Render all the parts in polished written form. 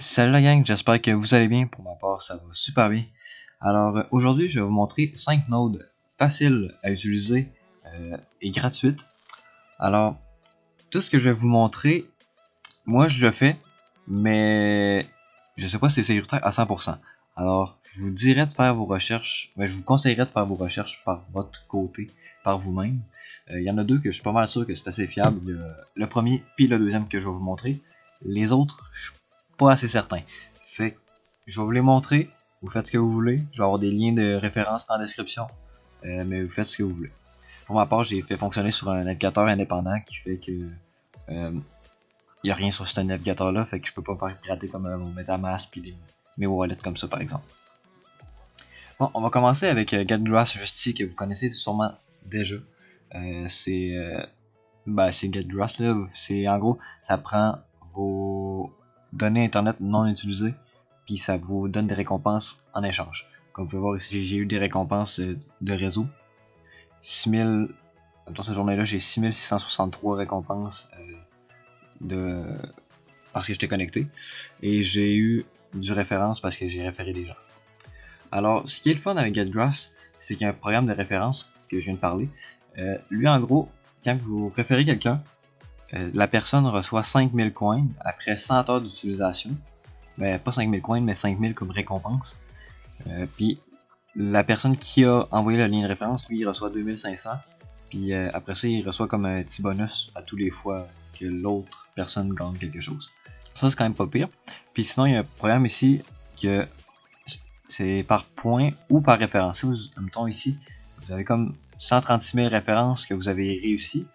Salut la gang, j'espère que vous allez bien. Pour ma part, ça va super bien. Alors aujourd'hui, je vais vous montrer 5 nodes faciles à utiliser et gratuites. Alors, tout ce que je vais vous montrer, moi je le fais, mais je sais pas si c'est sécuritaire à 100%. Alors, je vous dirais de faire vos recherches, je vous conseillerais de faire vos recherches par votre côté, par vous-même. Il y en a deux que je suis pas mal sûr que c'est assez fiable. Le premier puis le deuxième que je vais vous montrer. Les autres, je suis pas assez certain. Fait que je vais vous les montrer. Vous faites ce que vous voulez. Je vais avoir des liens de référence en description. Mais vous faites ce que vous voulez. Pour ma part, j'ai fait fonctionner sur un navigateur indépendant qui fait que y a rien sur ce navigateur là, fait que je peux pas faire pirater comme mon MetaMask puis mes wallets comme ça par exemple. Bon, on va commencer avec GetGrass juste ici que vous connaissez sûrement déjà. C'est GetGrass là, c'est en gros ça prend vos données internet non utilisées puis ça vous donne des récompenses en échange. Comme vous pouvez voir ici, j'ai eu des récompenses de réseau. 6000 dans cette journée-là, j'ai 6663 récompenses parce que j'étais connecté. Et j'ai eu du référence parce que j'ai référé des gens. Alors, ce qui est le fun avec GetGrass, c'est qu'il y a un programme de référence que je viens de parler. Lui, en gros, quand vous référez quelqu'un, la personne reçoit 5000 coins après 100 heures d'utilisation. Ben, pas 5000 coins, mais 5000 comme récompense. Puis, la personne qui a envoyé le lien de référence, lui, il reçoit 2500. Puis après ça, il reçoit comme un petit bonus à tous les fois que l'autre personne gagne quelque chose. Ça, c'est quand même pas pire. Puis sinon, il y a un programme ici que c'est par point ou par référence. Si vous, mettons ici, vous avez comme 136 000 références que vous avez réussi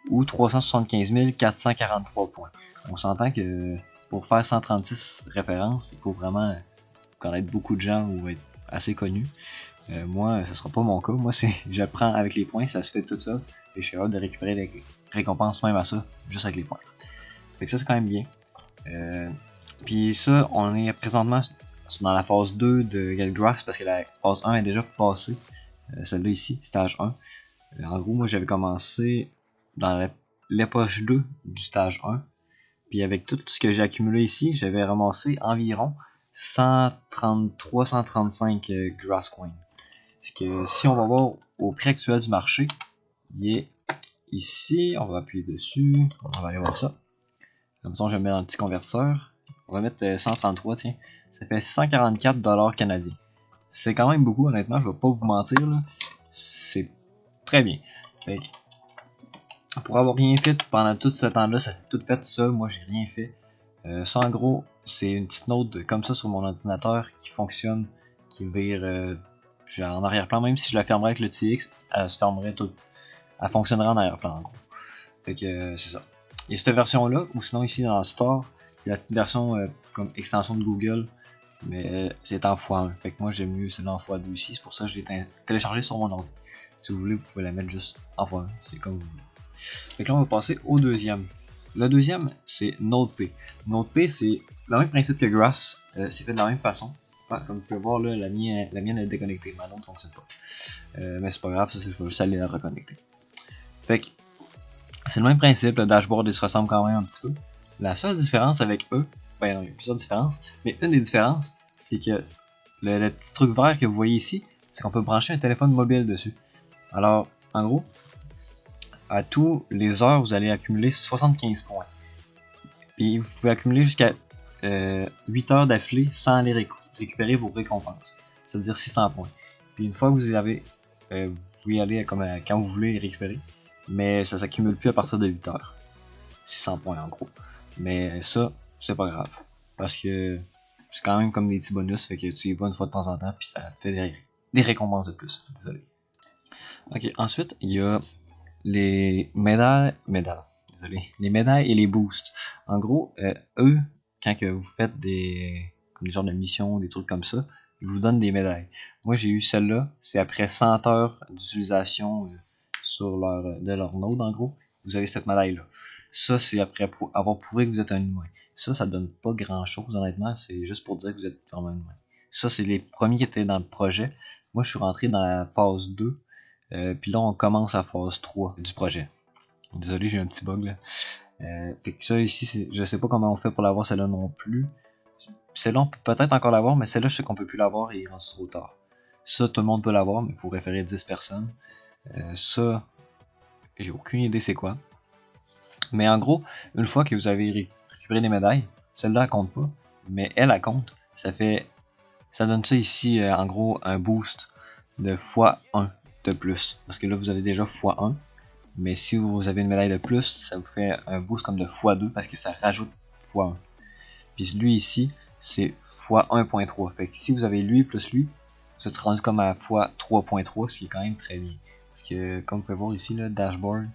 ou 375 443 points. On s'entend que pour faire 136 références, il faut vraiment connaître beaucoup de gens ou être assez connu. Moi, ce sera pas mon cas. Moi, je prends avec les points, ça se fait tout ça. Et je suis hâte de récupérer les récompenses même à ça, juste avec les points. Fait que ça, c'est quand même bien. Puis ça, on est présentement dans la phase 2 de GetGrass parce que la phase 1 est déjà passée. Celle-là ici, stage 1. En gros, moi, j'avais commencé dans l'époche 2 du stage 1. Puis avec tout ce que j'ai accumulé ici, j'avais ramassé environ 133-135 grass coins. Parce que si on va voir au prix actuel du marché, il est ici, on va appuyer dessus, on va aller voir ça. Comme ça, je vais mettre dans le petit convertisseur. On va mettre 133, tiens. Ça fait 144$ canadiens. C'est quand même beaucoup, honnêtement, je vais pas vous mentir, là. C'est très bien. Fait que, pour avoir rien fait pendant tout ce temps-là, ça s'est tout fait tout seul, moi j'ai rien fait. Ça en gros, c'est une petite note comme ça sur mon ordinateur qui fonctionne, qui vire en arrière-plan, même si je la fermerais avec le TX, elle se fermerait tout. Elle fonctionnerait en arrière-plan en gros. Fait que c'est ça. Il y a cette version-là, ou sinon ici dans le store, il y a la petite version comme extension de Google, mais c'est en x1. Fait que moi j'aime mieux celle-là en x2 ici, c'est pour ça que je l'ai téléchargé sur mon ordi. Si vous voulez, vous pouvez la mettre juste en x1, c'est comme vous voulez. Fait que là on va passer au deuxième. Le deuxième, c'est NodeP. NodeP, c'est le même principe que Grass, c'est fait de la même façon. Comme vous pouvez voir, là, la mienne est déconnectée, ma nôtre ne fonctionne pas. Mais c'est pas grave, ça, je vais juste aller la reconnecter. Fait que, c'est le même principe, le dashboard il se ressemble quand même un petit peu. La seule différence avec eux, ben non, il y a plusieurs différences, mais une des différences, c'est que le petit truc vert que vous voyez ici, c'est qu'on peut brancher un téléphone mobile dessus. Alors, en gros, à tous les heures, vous allez accumuler 75 points. Puis vous pouvez accumuler jusqu'à 8 heures d'affilée sans aller récupérer vos récompenses. C'est-à-dire 600 points. Puis une fois que vous avez, vous pouvez aller comme quand vous voulez les récupérer. Mais ça s'accumule plus à partir de 8 heures. 600 points en gros. Mais ça, c'est pas grave. Parce que c'est quand même comme des petits bonus. Fait que tu y vas une fois de temps en temps. Puis ça te fait des récompenses de plus. Désolé. Ok, ensuite, il y a les médailles. Désolé. Les médailles et les boosts. En gros, eux, quand que vous faites comme des genres de missions, des trucs comme ça, ils vous donnent des médailles. Moi, j'ai eu celle-là. C'est après 100 heures d'utilisation sur de leur node, en gros. Vous avez cette médaille-là. Ça, c'est après avoir prouvé que vous êtes un humain. Ça donne pas grand-chose, honnêtement. C'est juste pour dire que vous êtes vraiment un humain. Ça, c'est les premiers qui étaient dans le projet. Moi, je suis rentré dans la phase 2. Puis là, on commence la phase 3 du projet. Désolé, j'ai un petit bug là. Fait que ça ici, je sais pas comment on fait pour l'avoir celle-là non plus. celle-là, on peut peut-être encore l'avoir, mais celle-là, je sais qu'on peut plus l'avoir et il est rendu trop tard. Ça, tout le monde peut l'avoir, mais il faut référer 10 personnes. Ça, j'ai aucune idée c'est quoi. Mais en gros, une fois que vous avez récupéré les médailles, celle-là, elle compte pas, mais elle compte. Ça donne ça ici, en gros, un boost de x1 de plus. Parce que là, vous avez déjà x1. Mais si vous avez une médaille de plus, ça vous fait un boost comme de x2 parce que ça rajoute x1. Puis lui ici, c'est x1.3. Fait que si vous avez lui plus lui, vous êtes rendu comme à x3.3, ce qui est quand même très bien. Parce que comme vous pouvez voir ici, le dashboard.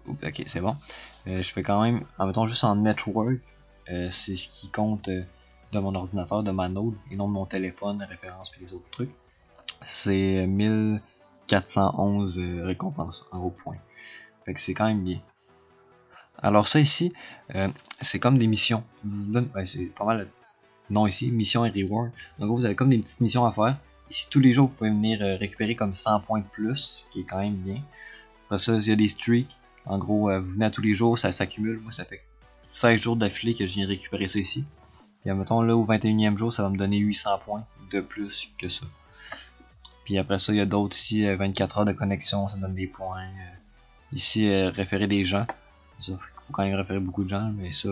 Ok, c'est bon. Je fais quand même, en mettant juste en network, c'est ce qui compte de mon ordinateur, de ma node, et non de mon téléphone, référence et les autres trucs. C'est 1411 récompenses en gros point. Fait que c'est quand même bien. Alors ça ici, c'est comme des missions. C'est pas mal le nom ici, mission et reward. En gros, vous avez comme des petites missions à faire. Ici, tous les jours, vous pouvez venir récupérer comme 100 points de plus, ce qui est quand même bien. Après ça, il y a des streaks. En gros, vous venez à tous les jours, ça s'accumule. Moi, ça fait 16 jours d'affilée que je viens récupérer ça ici. Puis, admettons, là, au 21e jour, ça va me donner 800 points de plus que ça. Puis après ça, il y a d'autres ici, 24 heures de connexion, ça donne des points. Ici, référer des gens. Ça, faut quand même référer beaucoup de gens, mais ça,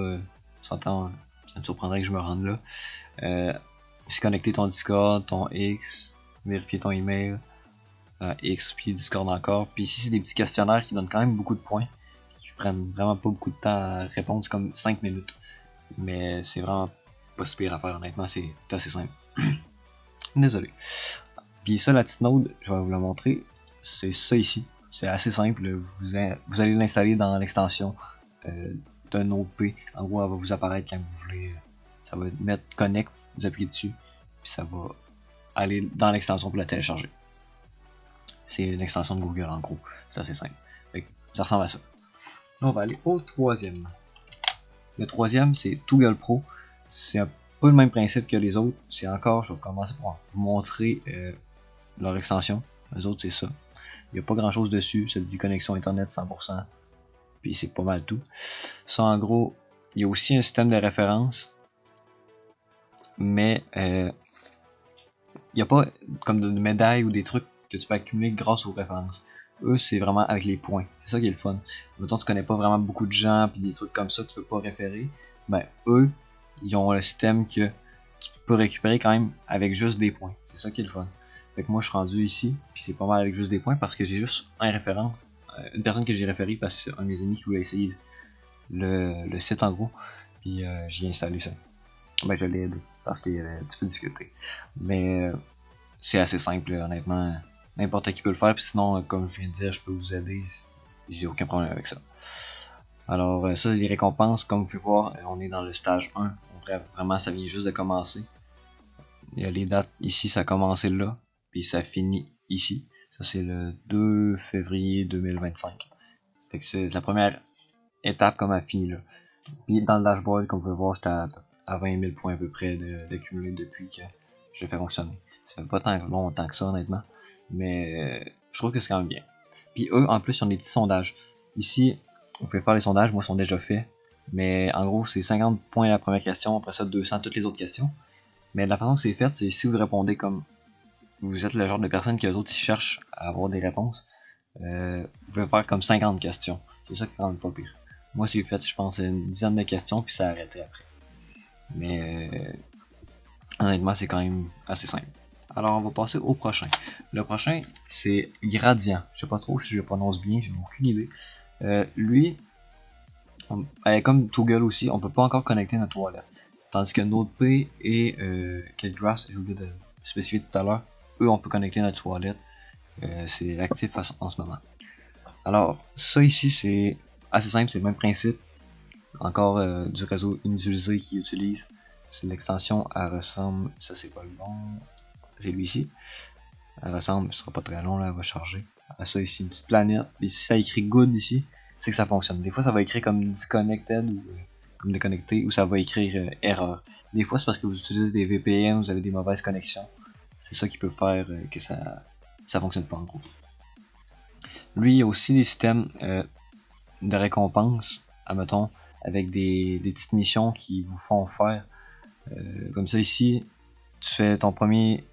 s'entend, ça me surprendrait que je me rende là. C'est connecter ton Discord, ton X, vérifier ton email, X, puis Discord encore. Puis ici, c'est des petits questionnaires qui donnent quand même beaucoup de points, qui prennent vraiment pas beaucoup de temps à répondre, c'est comme 5 minutes. Mais c'est vraiment pas si pire à faire, honnêtement, c'est assez simple. Désolé. Puis ça, la petite node, je vais vous la montrer, c'est ça ici. C'est assez simple, vous allez l'installer dans l'extension d'un Node P. En gros, elle va vous apparaître quand vous voulez. Ça va mettre Connect, vous appuyez dessus, puis ça va aller dans l'extension pour la télécharger. C'est une extension de Google en gros, c'est assez simple. Fait que ça ressemble à ça. Là, on va aller au troisième. Le troisième, c'est Toggle Pro. C'est un peu le même principe que les autres. C'est encore, je vais commencer par vous montrer leur extension. Les autres, c'est ça. Il n'y a pas grand chose dessus, c'est des connexions internet 100%. Puis c'est pas mal tout. Ça, en gros, il y a aussi un système de référence. Mais il n'y a pas comme de médailles ou des trucs que tu peux accumuler grâce aux références. Eux, c'est vraiment avec les points. C'est ça qui est le fun. Mettons, tu connais pas vraiment beaucoup de gens, puis des trucs comme ça, tu peux pas référer. Ben, eux, ils ont le système que tu peux récupérer quand même avec juste des points. C'est ça qui est le fun. Fait que moi, je suis rendu ici, puis c'est pas mal avec juste des points parce que j'ai juste un référent, une personne que j'ai référé parce que c'est un de mes amis qui voulait essayer le site en gros, puis j'ai installé ça. Ben, je l'ai aidé parce qu'il y avait un petit peu discuté. Mais c'est assez simple, honnêtement. N'importe qui peut le faire, puis sinon, comme je viens de dire, je peux vous aider. J'ai aucun problème avec ça. Alors, ça, les récompenses, comme vous pouvez voir, on est dans le stage 1. Vraiment, ça vient juste de commencer. Il y a les dates ici, ça a commencé là, puis ça finit ici. Ça, c'est le 2 février 2025. Fait que c'est la première étape comme elle finit là. Puis dans le dashboard, comme vous pouvez voir, j'étais à 20 000 points à peu près d'accumuler depuis que je l'ai fait fonctionner. Ça fait pas tant longtemps que ça, honnêtement. Mais je trouve que c'est quand même bien. Puis eux, en plus, ils ont des petits sondages. Ici, vous pouvez faire les sondages, moi, ils sont déjà faits. Mais en gros, c'est 50 points la première question, après ça, 200 toutes les autres questions. Mais de la façon que c'est fait, c'est si vous répondez comme vous êtes le genre de personne que les autres ils cherchent à avoir des réponses, vous pouvez faire comme 50 questions. C'est ça qui rend pas pire. Moi, c'est fait, je pense, une dizaine de questions, puis ça a arrêté après. Mais honnêtement, c'est quand même assez simple. Alors, on va passer au prochain. Le prochain, c'est Gradient. Je sais pas trop si je le prononce bien, j'ai aucune idée. Lui, comme Toggle aussi, on peut pas encore connecter notre toilette. Tandis que NodeP et Kitgrass, j'ai oublié de spécifier tout à l'heure, eux, on peut connecter notre toilette. C'est actif en ce moment. Alors, ça ici, c'est assez simple, c'est le même principe. Encore du réseau inutilisé qui utilise. C'est l'extension, elle ressemble. Ça, c'est pas le bon. C'est lui ici. Elle ressemble, ce sera pas très long là, elle va charger. À ça ici, une petite planète. Et si ça écrit good ici, c'est que ça fonctionne. Des fois, ça va écrire comme disconnected ou comme déconnecté, ou ça va écrire erreur. Des fois, c'est parce que vous utilisez des VPN, vous avez des mauvaises connexions. C'est ça qui peut faire que ça fonctionne pas en gros. Lui, il y a aussi des systèmes de récompense, admettons, avec des petites missions qui vous font faire Comme ça ici, tu fais ton premier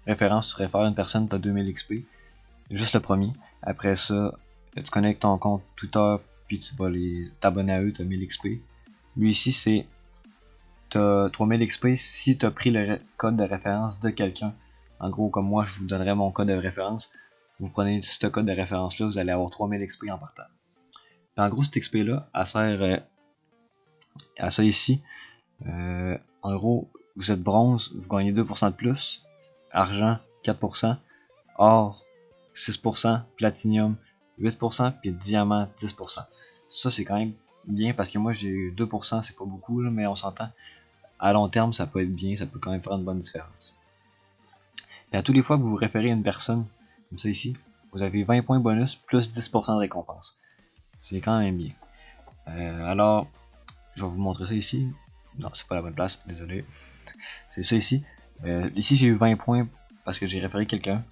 référence, tu réfères à une personne, tu as 2000 XP. Juste le premier. Après ça, tu connectes ton compte Twitter, puis tu vas t'abonner à eux, tu as 1000 XP. Lui ici, c'est t'as 3000 XP si tu as pris le code de référence de quelqu'un. En gros, comme moi, je vous donnerai mon code de référence. Vous prenez ce code de référence là, vous allez avoir 3000 XP en partant. Puis en gros, cette XP là, elle sert à ça ici. En gros, vous êtes bronze, vous gagnez 2% de plus. Argent, 4%. Or, 6%. Platinium, 8%. Puis diamant, 10%. Ça, c'est quand même bien parce que moi, j'ai eu 2%. C'est pas beaucoup, là, mais on s'entend. À long terme, ça peut être bien. Ça peut quand même faire une bonne différence. Et à tous les fois que vous vous référez à une personne, comme ça ici, vous avez 20 points bonus plus 10% de récompense. C'est quand même bien. Alors, je vais vous montrer ça ici. Non, c'est pas la bonne place, désolé. C'est ça ici. Ici, j'ai eu 20 points parce que j'ai référé quelqu'un.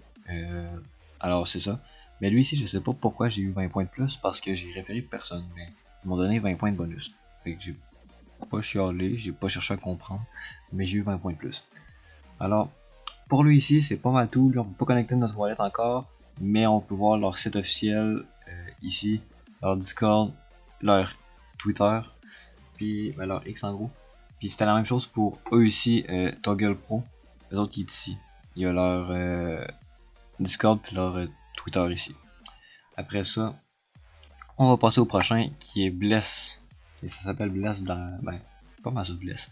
Alors, c'est ça. Mais lui ici, je sais pas pourquoi j'ai eu 20 points de plus parce que j'ai référé personne. Mais ils m'ont donné 20 points de bonus. Fait que j'ai pas chialé, j'ai pas cherché à comprendre. Mais j'ai eu 20 points de plus. Alors, pour lui ici, c'est pas mal tout. Lui, on peut pas connecter notre wallet encore. Mais on peut voir leur site officiel ici, leur Discord, leur Twitter, puis ben, leur X en gros. Puis c'était la même chose pour eux ici, Toggle Pro, les autres qui est ici. Il y a leur Discord puis leur Twitter ici. Après ça, on va passer au prochain qui est Bless. Et ça s'appelle Bless dans. Ben, pas mal ça Bless.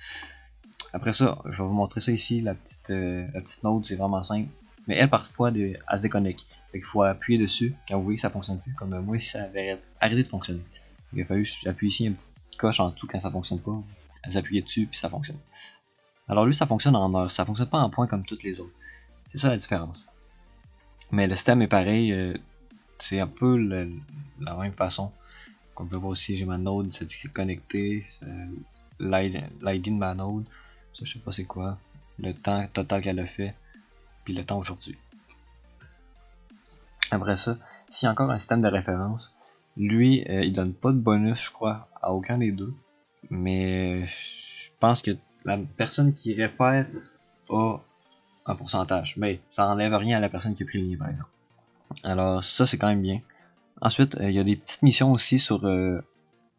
Après ça, je vais vous montrer ça ici, la petite note, c'est vraiment simple. Mais elle, parfois, elle se déconnecte. Fait qu'il faut appuyer dessus quand vous voyez que ça fonctionne plus. Comme moi, ici, ça avait arrêté de fonctionner. Il a fallu appuyer ici une petite coche en dessous quand ça fonctionne pas. Vous appuyez dessus puis ça fonctionne. Alors lui, ça fonctionne en heure. Ça fonctionne pas en points comme toutes les autres. C'est ça la différence. Mais le système est pareil. C'est un peu la même façon. Comme on peut voir aussi, j'ai ma node, ça dit connecté. L'ID de ma node. Ça, je sais pas c'est quoi. Le temps total qu'elle a fait. Puis le temps aujourd'hui. Après ça, s'il y a encore un système de référence, lui, il donne pas de bonus, je crois, à aucun des deux. Mais je pense que la personne qui réfère a un pourcentage. Mais ça enlève rien à la personne qui a pris le lien, par exemple. Alors ça, c'est quand même bien. Ensuite, il y a des petites missions aussi sur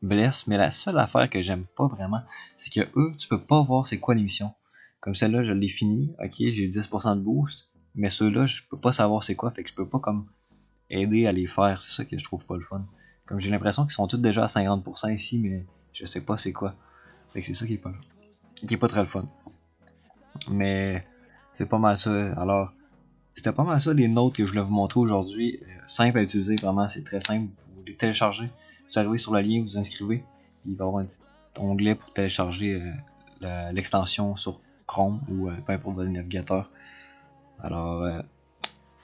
Bless, mais la seule affaire que j'aime pas vraiment, c'est que eux, tu peux pas voir c'est quoi les missions. Comme celle-là, je l'ai fini, ok, j'ai eu 10% de boost, mais ceux-là, je peux pas savoir c'est quoi, fait que je peux pas comme aider à les faire, c'est ça que je trouve pas le fun. Comme j'ai l'impression qu'ils sont tous déjà à 50% ici, mais je sais pas c'est quoi. Fait que c'est ça qui est pas très le fun. Mais c'est pas mal ça. Alors, c'était pas mal ça les notes que je voulais vous montrer aujourd'hui. Simple à utiliser, vraiment, c'est très simple. Vous les téléchargez, vous arrivez sur le lien, vous inscrivez. Il va y avoir un petit onglet pour télécharger l'extension sur Chrome ou peu importe votre navigateur. Alors,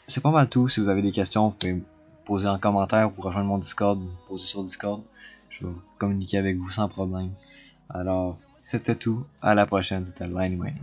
c'est pas mal tout. Si vous avez des questions, vous pouvez me poser en commentaire ou rejoindre mon Discord, me poser sur Discord. Je vais communiquer avec vous sans problème. Alors, c'était tout. À la prochaine. C'était Lightning Mining.